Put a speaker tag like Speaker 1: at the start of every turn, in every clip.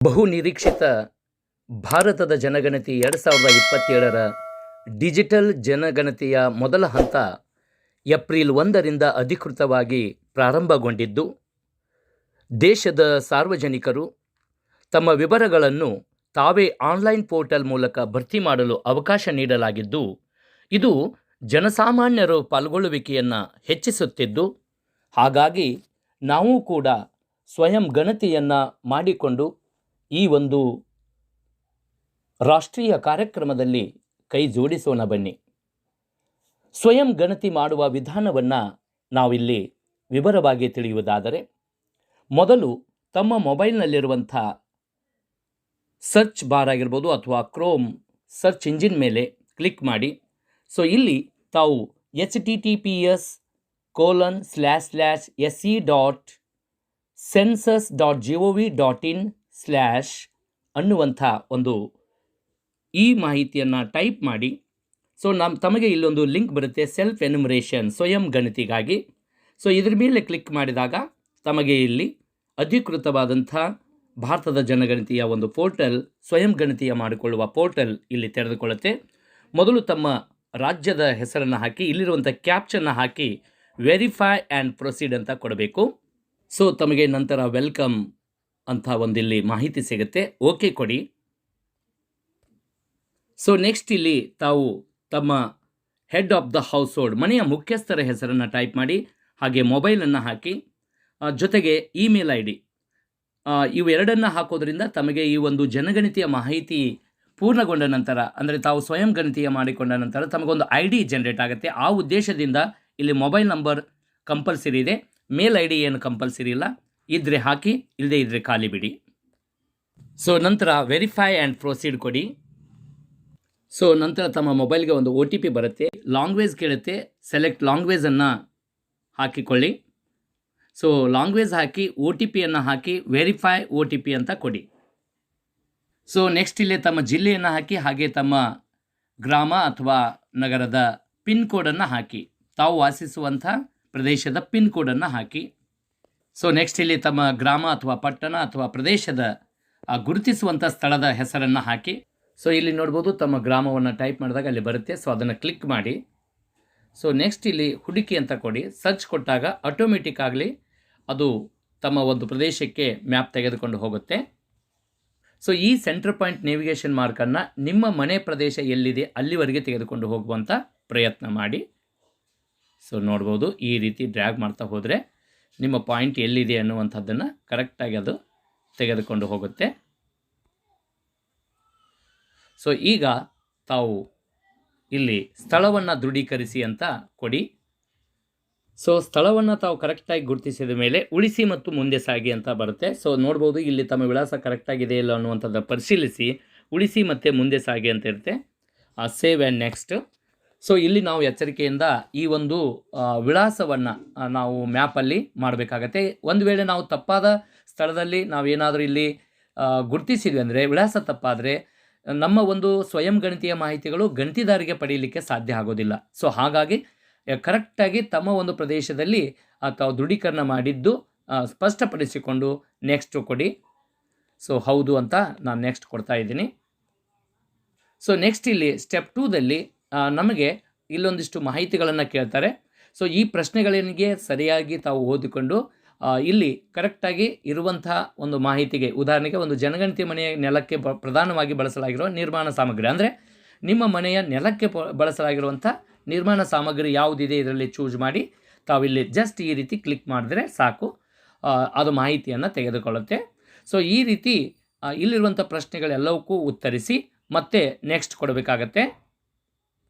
Speaker 1: ಬಹು ನಿರೀಕ್ಷಿತ ಭಾರತದ ಜನಗಣತಿ 2027ರ ಡಿಜಿಟಲ್ ಜನಗಣತಿಯ ಮೊದಲ ಹಂತ ಏಪ್ರಿಲ್ 1ರಿಂದ ಅಧಿಕೃತವಾಗಿ ಪ್ರಾರಂಭಗೊಂಡಿದ್ದು, ದೇಶದ ಸಾರ್ವಜನಿಕರು ತಮ್ಮ ವಿವರಗಳನ್ನು ತಾವೇ ಆನ್ಲೈನ್ ಪೋರ್ಟಲ್ ಮೂಲಕ ಭರ್ತಿ ಮಾಡಲು ಅವಕಾಶ ನೀಡಲಾಗಿದ್ದು, ಇದು ಜನಸಾಮಾನ್ಯರು ಪಾಲ್ಗೊಳ್ಳುವಿಕೆಯನ್ನು ಹೆಚ್ಚಿಸುತ್ತಿದ್ದು, ಹಾಗಾಗಿ ನಾವು ಕೂಡ ಸ್ವಯಂ ಗಣತಿಯನ್ನು ಮಾಡಿಕೊಂಡು ಈ ಒಂದು ರಾಷ್ಟ್ರೀಯ ಕಾರ್ಯಕ್ರಮದಲ್ಲಿ ಕೈ ಜೋಡಿಸೋಣ ಬನ್ನಿ. ಸ್ವಯಂ ಗಣತಿ ಮಾಡುವ ವಿಧಾನವನ್ನು ನಾವಿಲ್ಲಿ ವಿವರವಾಗಿ ತಿಳಿಯುವುದಾದರೆ, ಮೊದಲು ತಮ್ಮ ಮೊಬೈಲ್ನಲ್ಲಿರುವಂಥ ಸರ್ಚ್ ಬಾರ್ ಆಗಿರ್ಬೋದು ಅಥವಾ ಕ್ರೋಮ್ ಸರ್ಚ್ ಇಂಜಿನ್ ಮೇಲೆ ಕ್ಲಿಕ್ ಮಾಡಿ. ಇಲ್ಲಿ ತಾವು https://se.census.gov.in/ ಅನ್ನುವಂಥ ಒಂದು ಈ ಮಾಹಿತಿಯನ್ನು ಟೈಪ್ ಮಾಡಿ. ತಮಗೆ ಇಲ್ಲೊಂದು ಲಿಂಕ್ ಬರುತ್ತೆ, ಸೆಲ್ಫ್ ಎನ್ಯುಮರೇಷನ್, ಸ್ವಯಂ ಗಣತಿಗಾಗಿ. ಇದ್ರ ಮೇಲೆ ಕ್ಲಿಕ್ ಮಾಡಿದಾಗ ತಮಗೆ ಇಲ್ಲಿ ಅಧಿಕೃತವಾದಂಥ ಭಾರತದ ಜನಗಣತಿಯ ಒಂದು ಪೋರ್ಟಲ್, ಸ್ವಯಂ ಗಣತಿಯ ಮಾಡಿಕೊಳ್ಳುವ ಪೋರ್ಟಲ್ ಇಲ್ಲಿ ತೆರೆದುಕೊಳ್ಳುತ್ತೆ. ಮೊದಲು ತಮ್ಮ ರಾಜ್ಯದ ಹೆಸರನ್ನು ಹಾಕಿ, ಇಲ್ಲಿರುವಂಥ ಕ್ಯಾಪ್ಚನ್ನು ಹಾಕಿ ವೆರಿಫೈ ಆ್ಯಂಡ್ ಪ್ರೊಸೀಡ್ ಅಂತ ಕೊಡಬೇಕು. ತಮಗೆ ನಂತರ ವೆಲ್ಕಮ್ ಅಂತ ಒಂದಿಲ್ಲಿ ಮಾಹಿತಿ ಸಿಗುತ್ತೆ, ಓಕೆ ಕೊಡಿ. ನೆಕ್ಸ್ಟ್ ಇಲ್ಲಿ ತಾವು ತಮ್ಮ head of the house hold, ಮನೆಯ ಮುಖ್ಯಸ್ಥರ ಹೆಸರನ್ನು ಟೈಪ್ ಮಾಡಿ, ಹಾಗೆ ಮೊಬೈಲನ್ನು ಹಾಕಿ, ಜೊತೆಗೆ ಇಮೇಲ್ ID ಇವೆರಡನ್ನು ಹಾಕೋದ್ರಿಂದ ತಮಗೆ ಈ ಒಂದು ಜನಗಣತಿಯ ಮಾಹಿತಿ ಪೂರ್ಣಗೊಂಡ ನಂತರ, ಅಂದರೆ ತಾವು ಸ್ವಯಂ ಗಣತಿಯ ಮಾಡಿಕೊಂಡ ನಂತರ ತಮಗೊಂದು ID ಜನರೇಟ್ ಆಗುತ್ತೆ. ಆ ಉದ್ದೇಶದಿಂದ ಇಲ್ಲಿ ಮೊಬೈಲ್ ನಂಬರ್ ಕಂಪಲ್ಸರಿ ಇದೆ, ಮೇಲ್ ID ಏನು ಕಂಪಲ್ಸರಿ ಇಲ್ಲ, ಇದ್ರೆ ಹಾಕಿ, ಇಲ್ಲದೆ ಇದ್ರೆ ಖಾಲಿ ಬಿಡಿ. ನಂತರ ವೆರಿಫೈ ಆ್ಯಂಡ್ ಪ್ರೊಸೀಡ್ ಕೊಡಿ. ನಂತರ ತಮ್ಮ ಮೊಬೈಲ್ಗೆ ಒಂದು OTP ಬರುತ್ತೆ, ಲಾಂಗ್ವೇಜ್ ಕೇಳುತ್ತೆ, ಸೆಲೆಕ್ಟ್ ಲಾಂಗ್ವೇಜನ್ನು ಹಾಕಿಕೊಳ್ಳಿ. ಲಾಂಗ್ವೇಜ್ ಹಾಕಿ OTPಯನ್ನು ಹಾಕಿ ವೆರಿಫೈ OTP ಅಂತ ಕೊಡಿ. ನೆಕ್ಸ್ಟ್ ಇಲ್ಲಿ ತಮ್ಮ ಜಿಲ್ಲೆಯನ್ನು ಹಾಕಿ, ಹಾಗೆ ತಮ್ಮ ಗ್ರಾಮ ಅಥವಾ ನಗರದ ಪಿನ್ ಕೋಡನ್ನು ಹಾಕಿ, ತಾವು ವಾಸಿಸುವಂಥ ಪ್ರದೇಶದ ಪಿನ್ ಕೋಡನ್ನು ಹಾಕಿ. ನೆಕ್ಸ್ಟ್ ಇಲ್ಲಿ ತಮ್ಮ ಗ್ರಾಮ ಅಥವಾ ಪಟ್ಟಣ ಅಥವಾ ಪ್ರದೇಶದ ಗುರುತಿಸುವಂಥ ಸ್ಥಳದ ಹೆಸರನ್ನು ಹಾಕಿ. ಇಲ್ಲಿ ನೋಡ್ಬೋದು, ತಮ್ಮ ಗ್ರಾಮವನ್ನು ಟೈಪ್ ಮಾಡಿದಾಗ ಅಲ್ಲಿ ಬರುತ್ತೆ, ಅದನ್ನು ಕ್ಲಿಕ್ ಮಾಡಿ. ನೆಕ್ಸ್ಟ್ ಇಲ್ಲಿ ಹುಡುಕಿ ಅಂತ ಕೊಡಿ. ಸರ್ಚ್ ಕೊಟ್ಟಾಗ ಆಟೋಮೆಟಿಕ್ ಆಗಲಿ ಅದು ತಮ್ಮ ಒಂದು ಪ್ರದೇಶಕ್ಕೆ ಮ್ಯಾಪ್ ತೆಗೆದುಕೊಂಡು ಹೋಗುತ್ತೆ. ಈ ಸೆಂಟರ್ ಪಾಯಿಂಟ್ ನೇವಿಗೇಷನ್ ಮಾರ್ಕನ್ನು ನಿಮ್ಮ ಮನೆ ಪ್ರದೇಶ ಎಲ್ಲಿದೆ ಅಲ್ಲಿವರೆಗೆ ತೆಗೆದುಕೊಂಡು ಹೋಗುವಂಥ ಪ್ರಯತ್ನ ಮಾಡಿ. ನೋಡ್ಬೋದು, ಈ ರೀತಿ ಡ್ರ್ಯಾಗ್ ಮಾಡ್ತಾ ಹೋದರೆ ನಿಮ್ಮ ಪಾಯಿಂಟ್ ಎಲ್ಲಿದೆ ಅನ್ನುವಂಥದ್ದನ್ನು ಕರೆಕ್ಟಾಗಿ ಅದು ತೆಗೆದುಕೊಂಡು ಹೋಗುತ್ತೆ. ಈಗ ತಾವು ಇಲ್ಲಿ ಸ್ಥಳವನ್ನು ದೃಢೀಕರಿಸಿ ಅಂತ ಕೊಡಿ. ಸ್ಥಳವನ್ನು ತಾವು ಕರೆಕ್ಟಾಗಿ ಗುರುತಿಸಿದ ಮೇಲೆ ಉಳಿಸಿ ಮತ್ತು ಮುಂದೆ ಸಾಗಿ ಅಂತ ಬರುತ್ತೆ. ನೋಡ್ಬೋದು, ಇಲ್ಲಿ ತಮ್ಮ ವಿಳಾಸ ಕರೆಕ್ಟಾಗಿದೆ ಇಲ್ಲ ಅನ್ನುವಂಥದ್ದು ಪರಿಶೀಲಿಸಿ ಉಳಿಸಿ ಮತ್ತು ಮುಂದೆ ಸಾಗಿ ಅಂತ ಇರುತ್ತೆ. Save and next. ಇಲ್ಲಿ ನಾವು ಎಚ್ಚರಿಕೆಯಿಂದ ಈ ಒಂದು ವಿಳಾಸವನ್ನು ನಾವು ಮ್ಯಾಪಲ್ಲಿ ಮಾಡಬೇಕಾಗತ್ತೆ. ಒಂದು ವೇಳೆ ನಾವು ತಪ್ಪಾದ ಸ್ಥಳದಲ್ಲಿ ನಾವೇನಾದರೂ ಇಲ್ಲಿ ಗುರುತಿಸಿದ್ವಿ ಅಂದರೆ, ವಿಳಾಸ ತಪ್ಪಾದರೆ ನಮ್ಮ ಒಂದು ಸ್ವಯಂ ಗಣತಿಯ ಮಾಹಿತಿಗಳು ಗಣತಿದಾರರಿಗೆ ಪಡೆಯಲಿಕ್ಕೆ ಸಾಧ್ಯ ಆಗೋದಿಲ್ಲ. ಹಾಗಾಗಿ ಕರೆಕ್ಟಾಗಿ ತಮ್ಮ ಒಂದು ಪ್ರದೇಶದಲ್ಲಿ ತಾವು ದೃಢೀಕರಣ ಮಾಡಿದ್ದು ಸ್ಪಷ್ಟಪಡಿಸಿಕೊಂಡು ನೆಕ್ಸ್ಟ್ ಕೊಡಿ. ಹೌದು ಅಂತ ನಾನು ನೆಕ್ಸ್ಟ್ ಕೊಡ್ತಾ ಇದ್ದೀನಿ. ನೆಕ್ಸ್ಟ್ ಇಲ್ಲಿ ಸ್ಟೆಪ್ 2ದಲ್ಲಿ ನಮಗೆ ಇಲ್ಲೊಂದಿಷ್ಟು ಮಾಹಿತಿಗಳನ್ನು ಕೇಳ್ತಾರೆ. ಈ ಪ್ರಶ್ನೆಗಳಿಗೆ ಸರಿಯಾಗಿ ತಾವು ಓದಿಕೊಂಡು ಇಲ್ಲಿ ಕರೆಕ್ಟಾಗಿ ಇರುವಂಥ ಒಂದು ಮಾಹಿತಿಗೆ, ಉದಾಹರಣೆಗೆ ಒಂದು ಜನಗಣತಿ ಮನೆಯ ನೆಲಕ್ಕೆ ಪ್ರಧಾನವಾಗಿ ಬಳಸಲಾಗಿರುವ ನಿರ್ಮಾಣ ಸಾಮಗ್ರಿ, ಅಂದರೆ ನಿಮ್ಮ ಮನೆಯ ನೆಲಕ್ಕೆ ಬಳಸಲಾಗಿರುವಂಥ ನಿರ್ಮಾಣ ಸಾಮಗ್ರಿ ಯಾವುದಿದೆ ಇದರಲ್ಲಿ ಚೂಸ್ ಮಾಡಿ ತಾವಿಲ್ಲಿ ಜಸ್ಟ್ ಈ ರೀತಿ ಕ್ಲಿಕ್ ಮಾಡಿದ್ರೆ ಸಾಕು, ಅದು ಮಾಹಿತಿಯನ್ನು ತೆಗೆದುಕೊಳ್ಳುತ್ತೆ. ಈ ರೀತಿ ಇಲ್ಲಿರುವಂಥ ಪ್ರಶ್ನೆಗಳೆಲ್ಲವಕ್ಕೂ ಉತ್ತರಿಸಿ ಮತ್ತೆ ನೆಕ್ಸ್ಟ್ ಕೊಡಬೇಕಾಗತ್ತೆ.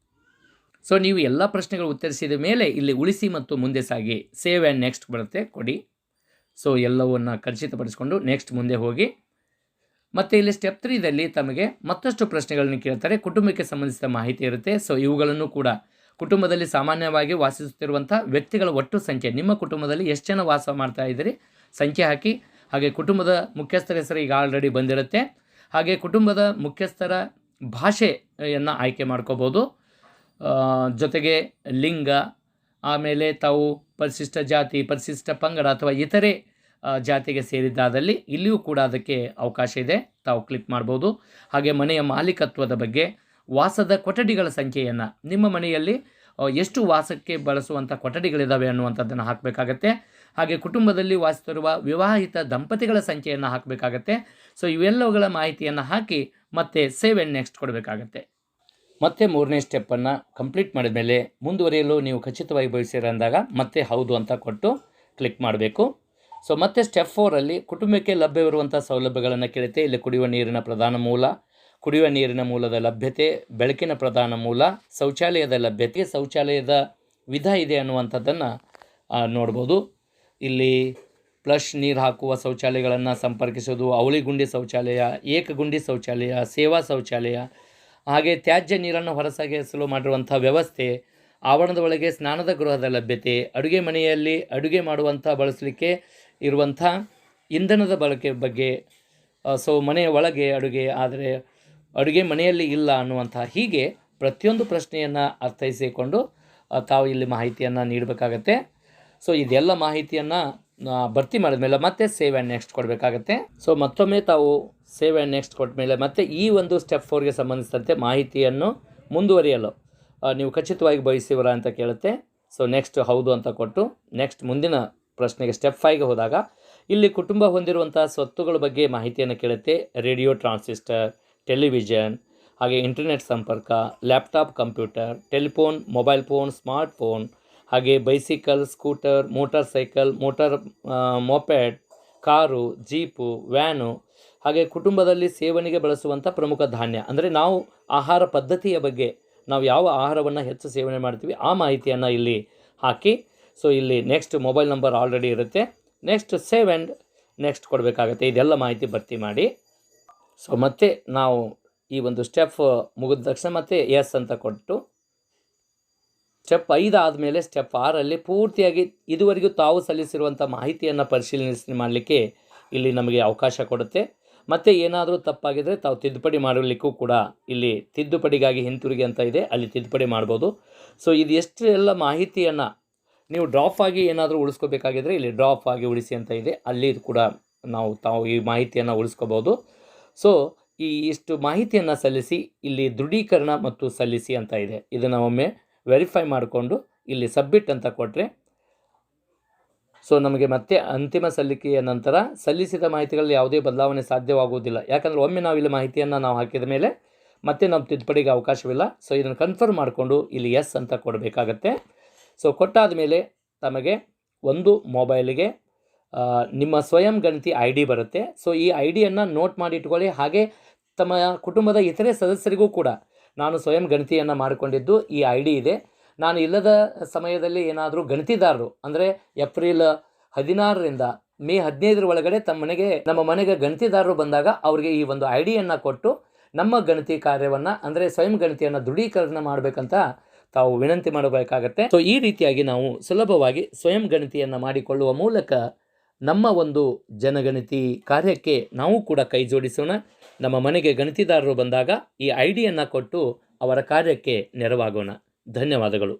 Speaker 1: ನೀವು ಎಲ್ಲ ಪ್ರಶ್ನೆಗಳು ಉತ್ತರಿಸಿದ ಮೇಲೆ ಇಲ್ಲಿ ಉಳಿಸಿ ಮತ್ತು ಮುಂದೆ ಸಾಗಿ ಸೇವ್ ಆ್ಯಂಡ್ ನೆಕ್ಸ್ಟ್ ಬರುತ್ತೆ, ಕೊಡಿ. ಎಲ್ಲವನ್ನು ಖಚಿತಪಡಿಸಿಕೊಂಡು ನೆಕ್ಸ್ಟ್ ಮುಂದೆ ಹೋಗಿ. ಮತ್ತು ಇಲ್ಲಿ ಸ್ಟೆಪ್ 3ದಲ್ಲಿ ತಮಗೆ ಮತ್ತಷ್ಟು ಪ್ರಶ್ನೆಗಳನ್ನು ಕೇಳ್ತಾರೆ. ಕುಟುಂಬಕ್ಕೆ ಸಂಬಂಧಿಸಿದ ಮಾಹಿತಿ ಇರುತ್ತೆ. ಇವುಗಳನ್ನು ಕೂಡ ಕುಟುಂಬದಲ್ಲಿ ಸಾಮಾನ್ಯವಾಗಿ ವಾಸಿಸುತ್ತಿರುವಂಥ ವ್ಯಕ್ತಿಗಳ ಒಟ್ಟು ಸಂಖ್ಯೆ, ನಿಮ್ಮ ಕುಟುಂಬದಲ್ಲಿ ಎಷ್ಟು ಜನ ವಾಸ ಮಾಡ್ತಾ ಇದ್ದೀರಿ ಸಂಖ್ಯೆ ಹಾಕಿ. ಹಾಗೆ ಕುಟುಂಬದ ಮುಖ್ಯಸ್ಥರ ಹೆಸರು ಈಗ ಆಲ್ರೆಡಿ ಬಂದಿರುತ್ತೆ. ಹಾಗೆ ಕುಟುಂಬದ ಮುಖ್ಯಸ್ಥರ ಭಾಷೆಯನ್ನು ಆಯ್ಕೆ ಮಾಡ್ಕೋಬೋದು. ಜೊತೆಗೆ ಲಿಂಗ, ಆಮೇಲೆ ತಾವು ಪರಿಶಿಷ್ಟ ಜಾತಿ, ಪರಿಶಿಷ್ಟ ಪಂಗಡ ಅಥವಾ ಇತರೆ ಜಾತಿಗೆ ಸೇರಿದ್ದಾದಲ್ಲಿ ಇಲ್ಲಿಯೂ ಕೂಡ ಅದಕ್ಕೆ ಅವಕಾಶ ಇದೆ, ತಾವು ಕ್ಲಿಕ್ ಮಾಡ್ಬೋದು. ಹಾಗೆ ಮನೆಯ ಮಾಲೀಕತ್ವದ ಬಗ್ಗೆ, ವಾಸದ ಕೊಠಡಿಗಳ ಸಂಖ್ಯೆಯನ್ನು, ನಿಮ್ಮ ಮನೆಯಲ್ಲಿ ಎಷ್ಟು ವಾಸಕ್ಕೆ ಬಳಸುವಂಥ ಕೊಠಡಿಗಳಿದ್ದಾವೆ ಅನ್ನುವಂಥದ್ದನ್ನು ಹಾಕಬೇಕಾಗತ್ತೆ. ಹಾಗೆ ಕುಟುಂಬದಲ್ಲಿ ವಾಸಿಸುತ್ತಿರುವ ವಿವಾಹಿತ ದಂಪತಿಗಳ ಸಂಖ್ಯೆಯನ್ನು ಹಾಕಬೇಕಾಗತ್ತೆ. ಸೊ ಇವೆಲ್ಲವುಗಳ ಮಾಹಿತಿಯನ್ನು ಹಾಕಿ ಮತ್ತೆ ಸೇವ್ ಆ್ಯಂಡ್ ನೆಕ್ಸ್ಟ್ ಕೊಡಬೇಕಾಗತ್ತೆ. ಮತ್ತೆ 3ನೇ ಸ್ಟೆಪ್ಪನ್ನು ಕಂಪ್ಲೀಟ್ ಮಾಡಿದ ಮೇಲೆ ಮುಂದುವರಿಯಲು ನೀವು ಖಚಿತವಾಗಿ ಬಯಸಿರ ಅಂದಾಗ ಮತ್ತೆ ಹೌದು ಅಂತ ಕೊಟ್ಟು ಕ್ಲಿಕ್ ಮಾಡಬೇಕು. ಸೊ ಮತ್ತೆ ಸ್ಟೆಪ್ 4ಅಲ್ಲಿ ಕುಟುಂಬಕ್ಕೆ ಲಭ್ಯವಿರುವಂಥ ಸೌಲಭ್ಯಗಳನ್ನು ಕೇಳುತ್ತೆ. ಇಲ್ಲಿ ಕುಡಿಯುವ ನೀರಿನ ಪ್ರಧಾನ ಮೂಲ, ಕುಡಿಯುವ ನೀರಿನ ಮೂಲದ ಲಭ್ಯತೆ, ಬೆಳಕಿನ ಪ್ರಧಾನ ಮೂಲ, ಶೌಚಾಲಯದ ಲಭ್ಯತೆ, ಶೌಚಾಲಯದ ವಿಧ ಇದೆ ಅನ್ನುವಂಥದ್ದನ್ನು ನೋಡ್ಬೋದು. ಇಲ್ಲಿ ಫ್ಲಶ್ ನೀರು ಹಾಕುವ ಶೌಚಾಲಯಗಳನ್ನು ಸಂಪರ್ಕಿಸೋದು, ಅವಳಿಗುಂಡಿ ಶೌಚಾಲಯ, ಏಕಗುಂಡಿ ಶೌಚಾಲಯ, ಸೇವಾ ಶೌಚಾಲಯ, ಹಾಗೆ ತ್ಯಾಜ್ಯ ನೀರನ್ನು ಹೊರಸಾಗಿಸಲು ಮಾಡಿರುವಂಥ ವ್ಯವಸ್ಥೆ, ಆವರಣದ ಒಳಗೆ ಸ್ನಾನದ ಗೃಹದ ಲಭ್ಯತೆ, ಅಡುಗೆ ಮನೆಯಲ್ಲಿ ಅಡುಗೆ ಮಾಡುವಂಥ ಬಳಸಲಿಕ್ಕೆ ಇರುವಂಥ ಇಂಧನದ ಬಳಕೆ ಬಗ್ಗೆ, ಸೊ ಮನೆಯ ಒಳಗೆ ಅಡುಗೆ ಆದರೆ ಅಡುಗೆ ಮನೆಯಲ್ಲಿ ಇಲ್ಲ ಅನ್ನುವಂಥ, ಹೀಗೆ ಪ್ರತಿಯೊಂದು ಪ್ರಶ್ನೆಯನ್ನು ಅರ್ಥೈಸಿಕೊಂಡು ತಾವು ಇಲ್ಲಿ ಮಾಹಿತಿಯನ್ನು ನೀಡಬೇಕಾಗತ್ತೆ. ಸೊ ಇದೆಲ್ಲ ಮಾಹಿತಿಯನ್ನು ಭರ್ತಿ ಮಾಡಿದ ಮೇಲೆ ಮತ್ತೆ ಸೇವ್ ಆ್ಯಂಡ್ ನೆಕ್ಸ್ಟ್ ಕೊಡಬೇಕಾಗತ್ತೆ. ಸೊ ಮತ್ತೊಮ್ಮೆ ತಾವು ಸೇವ್ ಆ್ಯಂಡ್ ನೆಕ್ಸ್ಟ್ ಕೊಟ್ಟ ಮೇಲೆ ಮತ್ತೆ ಈ ಒಂದು ಸ್ಟೆಪ್ 4ಗೆ ಸಂಬಂಧಿಸಿದಂತೆ ಮಾಹಿತಿಯನ್ನು ಮುಂದುವರಿಯಲು ನೀವು ಖಚಿತವಾಗಿ ಬಯಸಿವರ ಅಂತ ಕೇಳುತ್ತೆ. ಸೊ ನೆಕ್ಸ್ಟ್ ಹೌದು ಅಂತ ಕೊಟ್ಟು ನೆಕ್ಸ್ಟ್ ಮುಂದಿನ ಪ್ರಶ್ನೆಗೆ ಸ್ಟೆಪ್ 5ಗೆ ಹೋದಾಗ ಇಲ್ಲಿ ಕುಟುಂಬ ಹೊಂದಿರುವಂಥ ಸ್ವತ್ತುಗಳ ಬಗ್ಗೆ ಮಾಹಿತಿಯನ್ನು ಕೇಳುತ್ತೆ. ರೇಡಿಯೋ, ಟ್ರಾನ್ಸಿಸ್ಟರ್, ಟೆಲಿವಿಷನ್, ಹಾಗೆ ಇಂಟರ್ನೆಟ್ ಸಂಪರ್ಕ, laptop, computer, telephone, mobile phone, smart phone, ಹಾಗೆ bicycle, scooter, motorcycle, moped, car, jeep, van, ಹಾಗೆ ಕುಟುಂಬದಲ್ಲಿ ಸೇವನೆಗೆ ಬಳಸುವಂಥ ಪ್ರಮುಖ ಧಾನ್ಯ, ಅಂದರೆ ನಾವು ಆಹಾರ ಪದ್ಧತಿಯ ಬಗ್ಗೆ, ನಾವು ಯಾವ ಆಹಾರವನ್ನು ಹೆಚ್ಚು ಸೇವನೆ ಮಾಡ್ತೀವಿ ಆ ಮಾಹಿತಿಯನ್ನು ಇಲ್ಲಿ ಹಾಕಿ. ಸೊ ಇಲ್ಲಿ ನೆಕ್ಸ್ಟ್ ಮೊಬೈಲ್ ನಂಬರ್ ಆಲ್ರೆಡಿ ಇರುತ್ತೆ. ನೆಕ್ಸ್ಟ್ ಸೇವ್ ಆ್ಯಂಡ್ ನೆಕ್ಸ್ಟ್ ಕೊಡಬೇಕಾಗತ್ತೆ. ಇದೆಲ್ಲ ಮಾಹಿತಿ ಭರ್ತಿ ಮಾಡಿ. ಸೊ ಮತ್ತೆ ನಾವು ಈ ಒಂದು ಸ್ಟೆಪ್ ಮುಗಿದ ತಕ್ಷಣ ಮತ್ತೆ ಎಸ್ ಅಂತ ಕೊಟ್ಟು ಸ್ಟೆಪ್ 5 ಆದಮೇಲೆ ಸ್ಟೆಪ್ 6ಅಲ್ಲಿ ಪೂರ್ತಿಯಾಗಿ ಇದುವರೆಗೂ ತಾವು ಸಲ್ಲಿಸಿರುವಂಥ ಮಾಹಿತಿಯನ್ನು ಪರಿಶೀಲನೆ ಮಾಡಲಿಕ್ಕೆ ಇಲ್ಲಿ ನಮಗೆ ಅವಕಾಶ ಕೊಡುತ್ತೆ. ಮತ್ತು ಏನಾದರೂ ತಪ್ಪಾಗಿದ್ದರೆ ತಾವು ತಿದ್ದುಪಡಿ ಮಾಡಲಿಕ್ಕೂ ಕೂಡ ಇಲ್ಲಿ ತಿದ್ದುಪಡಿಗಾಗಿ ಹಿಂತಿರುಗಿ ಅಂತ ಇದೆ, ಅಲ್ಲಿ ತಿದ್ದುಪಡಿ ಮಾಡ್ಬೋದು. ಸೊ ಇದು ಎಷ್ಟು ಎಲ್ಲ ಮಾಹಿತಿಯನ್ನು ನೀವು ಡ್ರಾಪ್ ಆಗಿ ಏನಾದರೂ ಉಳಿಸ್ಕೋಬೇಕಾಗಿದ್ದರೆ ಇಲ್ಲಿ ಡ್ರಾಪ್ ಆಗಿ ಉಳಿಸಿ ಅಂತ ಇದೆ, ಅಲ್ಲಿ ಕೂಡ ತಾವು ಈ ಮಾಹಿತಿಯನ್ನು ಉಳಿಸ್ಕೋಬೋದು. ಸೊ ಈ ಇಷ್ಟು ಮಾಹಿತಿಯನ್ನು ಸಲ್ಲಿಸಿ ಇಲ್ಲಿ ದೃಢೀಕರಣ ಮತ್ತು ಸಲ್ಲಿಸಿ ಅಂತ ಇದೆ, ಇದನ್ನು ಒಮ್ಮೆ ವೆರಿಫೈ ಮಾಡಿಕೊಂಡು ಇಲ್ಲಿ ಸಬ್ಮಿಟ್ ಅಂತ ಕೊಟ್ಟರೆ ಸೊ ನಮಗೆ ಮತ್ತೆ ಅಂತಿಮ ಸಲ್ಲಿಕೆಯ ನಂತರ ಸಲ್ಲಿಸಿದ ಮಾಹಿತಿಗಳಲ್ಲಿ ಯಾವುದೇ ಬದಲಾವಣೆ ಸಾಧ್ಯವಾಗುವುದಿಲ್ಲ. ಯಾಕಂದರೆ ಒಮ್ಮೆ ನಾವು ಇಲ್ಲಿ ಮಾಹಿತಿಯನ್ನು ನಾವು ಹಾಕಿದ ಮೇಲೆ ಮತ್ತೆ ನಮ್ಮ ತಿದ್ದುಪಡಿಗೆ ಅವಕಾಶವಿಲ್ಲ. ಸೊ ಇದನ್ನು ಕನ್ಫರ್ಮ್ ಮಾಡಿಕೊಂಡು ಇಲ್ಲಿ ಎಸ್ ಅಂತ ಕೊಡಬೇಕಾಗತ್ತೆ. ಸೊ ಕೊಟ್ಟಾದ ಮೇಲೆ ತಮಗೆ ಒಂದು ಮೊಬೈಲಿಗೆ ನಿಮ್ಮ ಸ್ವಯಂ ಗಣತಿ ಐ ಡಿ ಬರುತ್ತೆ. ಸೊ ಈ ಐ ಡಿಯನ್ನು ನೋಟ್ ಮಾಡಿ ಇಟ್ಕೊಳ್ಳಿ. ಹಾಗೆ ತಮ್ಮ ಕುಟುಂಬದ ಇತರೆ ಸದಸ್ಯರಿಗೂ ಕೂಡ ನಾನು ಸ್ವಯಂ ಗಣತಿಯನ್ನು ಮಾಡಿಕೊಂಡಿದ್ದು ಈ ಐ ಡಿ ಇದೆ, ನಾನು ಇಲ್ಲದ ಸಮಯದಲ್ಲಿ ಏನಾದರೂ ಗಣತಿದಾರರು ಅಂದರೆ ಏಪ್ರಿಲ್ 16ರಿಂದ ಮೇ 15 ಒಳಗಡೆ ನಮ್ಮ ಮನೆಗೆ ಗಣತಿದಾರರು ಬಂದಾಗ ಅವರಿಗೆ ಈ ಒಂದು ಐ ಡಿಯನ್ನು ಕೊಟ್ಟು ನಮ್ಮ ಗಣತಿ ಕಾರ್ಯವನ್ನು ಅಂದರೆ ಸ್ವಯಂ ಗಣತಿಯನ್ನು ದೃಢೀಕರಣ ಮಾಡಬೇಕಂತ ತಾವು ವಿನಂತಿ ಮಾಡಬೇಕಾಗತ್ತೆ. ಸೊ ಈ ರೀತಿಯಾಗಿ ನಾವು ಸುಲಭವಾಗಿ ಸ್ವಯಂ ಗಣತಿಯನ್ನು ಮಾಡಿಕೊಳ್ಳುವ ಮೂಲಕ ನಮ್ಮ ಒಂದು ಜನಗಣತಿ ಕಾರ್ಯಕ್ಕೆ ನಾವು ಕೂಡ ಕೈ ಜೋಡಿಸೋಣ. ನಮ್ಮ ಮನೆಗೆ ಗಣತಿದಾರರು ಬಂದಾಗ ಈ ಐ ಡಿಯನ್ನು ಕೊಟ್ಟು ಅವರ ಕಾರ್ಯಕ್ಕೆ ನೆರವಾಗೋಣ. ಧನ್ಯವಾದಗಳು.